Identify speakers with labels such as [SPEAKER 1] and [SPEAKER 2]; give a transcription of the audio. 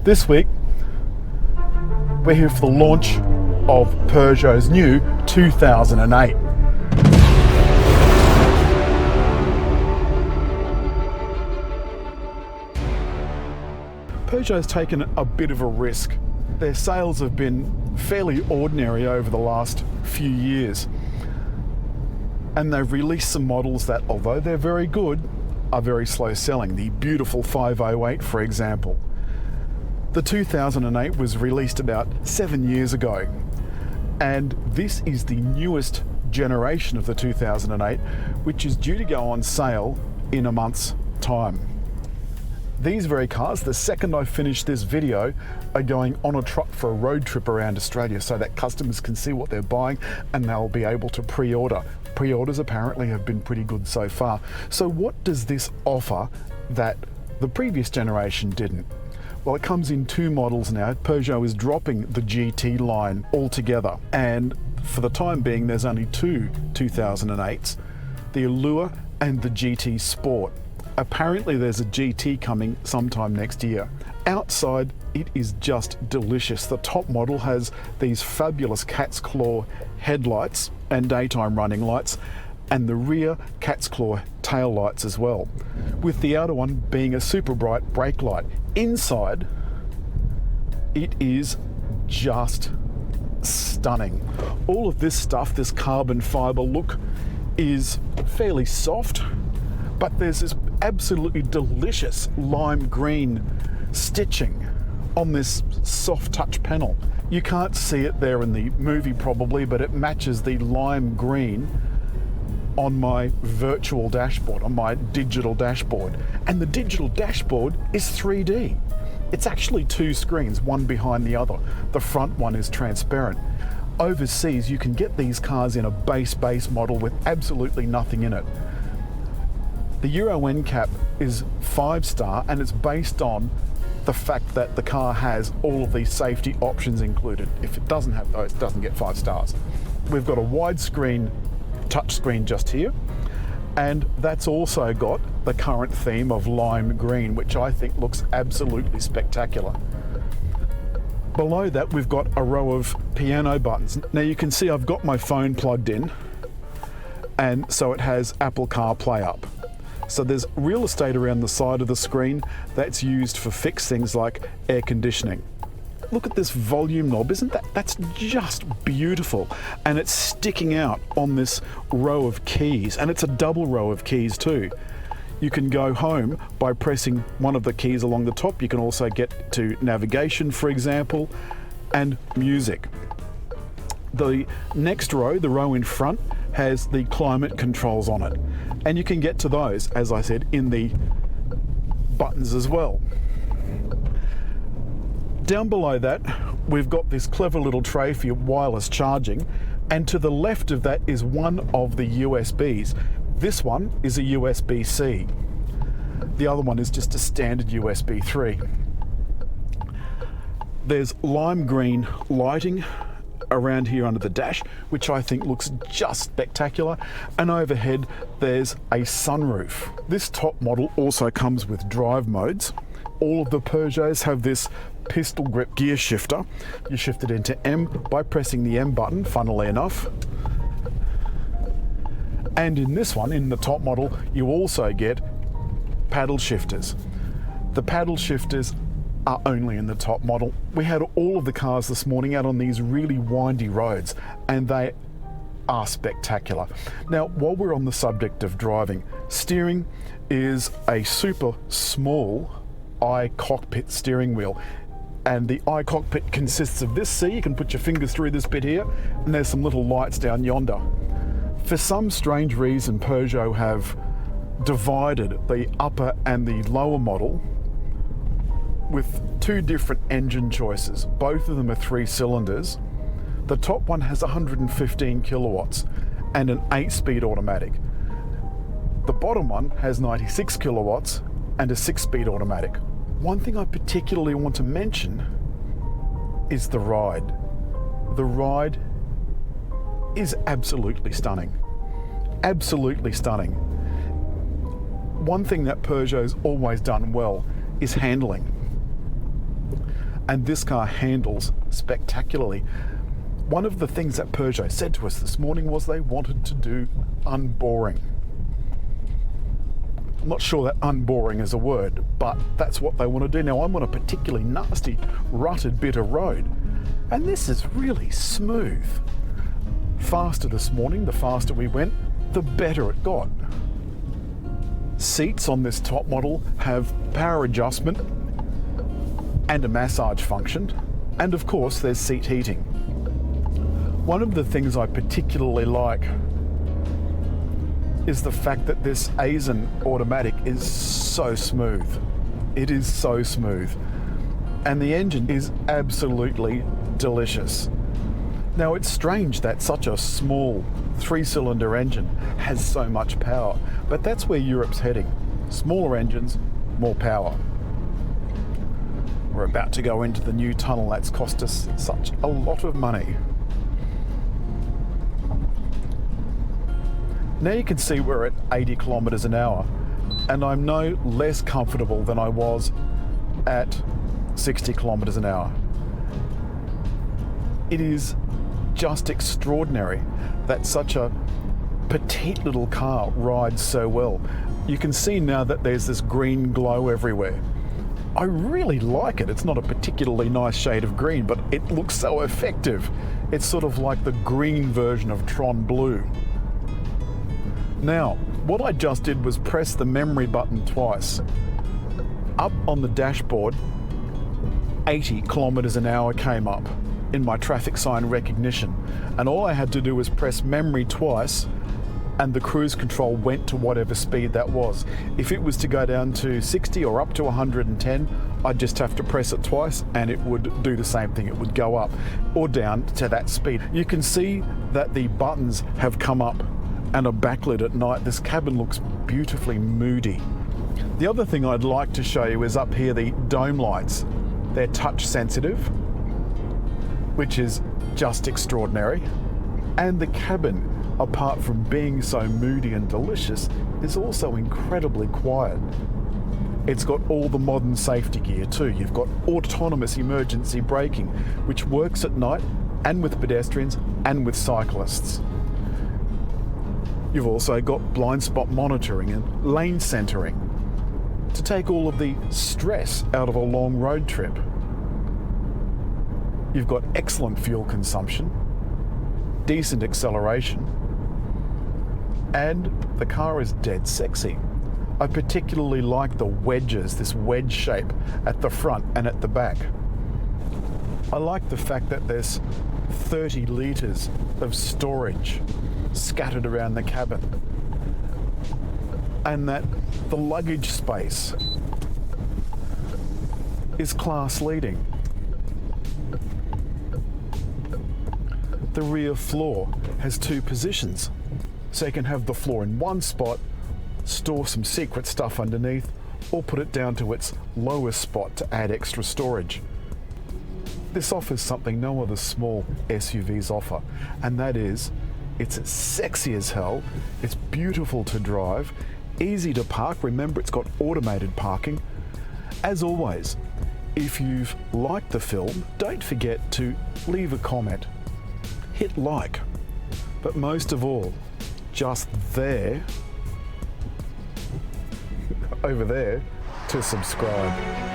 [SPEAKER 1] This week, we're here for the launch of Peugeot's new 2008. Peugeot's taken a bit of a risk. Their sales have been fairly ordinary over the last few years. And they've released some models that, although they're very good, are very slow selling. The beautiful 508, for example. The 2008 was released about 7 years ago, and this is the newest generation of the 2008, which is due to go on sale in a month's time. These very cars, the second I finish this video, are going on a truck for a road trip around Australia so that customers can see what they're buying and they'll be able to pre-order. Pre-orders apparently have been pretty good so far. So what does this offer that the previous generation didn't? Well, it comes in two models now. Peugeot is dropping the GT line altogether, and for the time being there's only two 2008s, the Allure and the GT Sport. Apparently there's a GT coming sometime next year. Outside, it is just delicious. The top model has these fabulous cat's claw headlights and daytime running lights, and the rear cat's claw tail lights as well, with the outer one being a super bright brake light. Inside, it is just stunning. All of this stuff, this carbon fiber look, is fairly soft, but there's this absolutely delicious lime green stitching on this soft touch panel. You can't see it there in the movie probably, but it matches the lime green on my virtual dashboard, on my digital dashboard. And the digital dashboard is 3D. It's actually two screens, one behind the other. The front one is transparent. Overseas, you can get these cars in a base model with absolutely nothing in it. The Euro NCAP is 5-star, and it's based on the fact that the car has all of these safety options included. If it doesn't have those, it doesn't get 5 stars. We've got a widescreen touchscreen just here, and that's also got the current theme of lime green, which I think looks absolutely spectacular. Below that, we've got a row of piano buttons. Now you can see I've got my phone plugged in, and so it has Apple CarPlay up. So there's real estate around the side of the screen that's used for fixed things like air conditioning. Look at this volume knob, that's just beautiful. And it's sticking out on this row of keys, and it's a double row of keys too. You can go home by pressing one of the keys along the top. You can also get to navigation, for example, and music. The next row, the row in front, has the climate controls on it. And you can get to those, as I said, in the buttons as well. Down below that, we've got this clever little tray for your wireless charging, and to the left of that is one of the USBs. This one is a USB-C. The other one is just a standard USB 3. There's lime green lighting around here under the dash, which I think looks just spectacular, and overhead there's a sunroof. This top model also comes with drive modes. All of the Peugeots have this pistol grip gear shifter. You shift it into M by pressing the M button, funnily enough. And in this one, in the top model, you also get paddle shifters. The paddle shifters are only in the top model. We had all of the cars this morning out on these really windy roads, and they are spectacular. Now, while we're on the subject of driving, steering is a super small iCockpit steering wheel. And the iCockpit consists of this. See, you can put your fingers through this bit here, and there's some little lights down yonder. For some strange reason, Peugeot have divided the upper and the lower model with two different engine choices. Both of them are 3 cylinders. The top one has 115 kilowatts and an 8-speed automatic. The bottom one has 96 kilowatts and a 6-speed automatic. One thing I particularly want to mention is the ride. The ride is absolutely stunning. Absolutely stunning. One thing that Peugeot's always done well is handling. And this car handles spectacularly. One of the things that Peugeot said to us this morning was they wanted to do unboring. I'm not sure that unboring is a word, but that's what they want to do. Now, I'm on a particularly nasty, rutted bit of road, and this is really smooth. Faster this morning, the faster we went, the better it got. Seats on this top model have power adjustment and a massage function, and of course there's seat heating. One of the things I particularly like is the fact that this Aisin automatic is so smooth. It is so smooth. And the engine is absolutely delicious. Now, it's strange that such a small 3-cylinder engine has so much power, but that's where Europe's heading. Smaller engines, more power. We're about to go into the new tunnel that's cost us such a lot of money. Now you can see we're at 80 kilometers an hour, and I'm no less comfortable than I was at 60 kilometers an hour. It is just extraordinary that such a petite little car rides so well. You can see now that there's this green glow everywhere. I really like it. It's not a particularly nice shade of green, but it looks so effective. It's sort of like the green version of Tron Blue. Now, what I just did was press the memory button twice. Up on the dashboard, 80 kilometers an hour came up in my traffic sign recognition, and all I had to do was press memory twice and the cruise control went to whatever speed that was. If it was to go down to 60 or up to 110, I'd just have to press it twice and it would do the same thing. It would go up or down to that speed. You can see that the buttons have come up and are backlit at night. This cabin looks beautifully moody. The other thing I'd like to show you is up here, the dome lights. They're touch sensitive, which is just extraordinary. And the cabin, apart from being so moody and delicious, is also incredibly quiet. It's got all the modern safety gear too. You've got autonomous emergency braking, which works at night and with pedestrians and with cyclists. You've also got blind spot monitoring and lane centering to take all of the stress out of a long road trip. You've got excellent fuel consumption, decent acceleration, and the car is dead sexy. I particularly like the wedges, this wedge shape at the front and at the back. I like the fact that there's 30 litres of storage scattered around the cabin, and that the luggage space is class leading. The rear floor has 2 positions, so you can have the floor in one spot, store some secret stuff underneath, or put it down to its lowest spot to add extra storage. This offers something no other small SUVs offer, and that is, it's sexy as hell, it's beautiful to drive, easy to park. Remember, it's got automated parking. As always, if you've liked the film, don't forget to leave a comment, hit like, but most of all, just there, over there, to subscribe.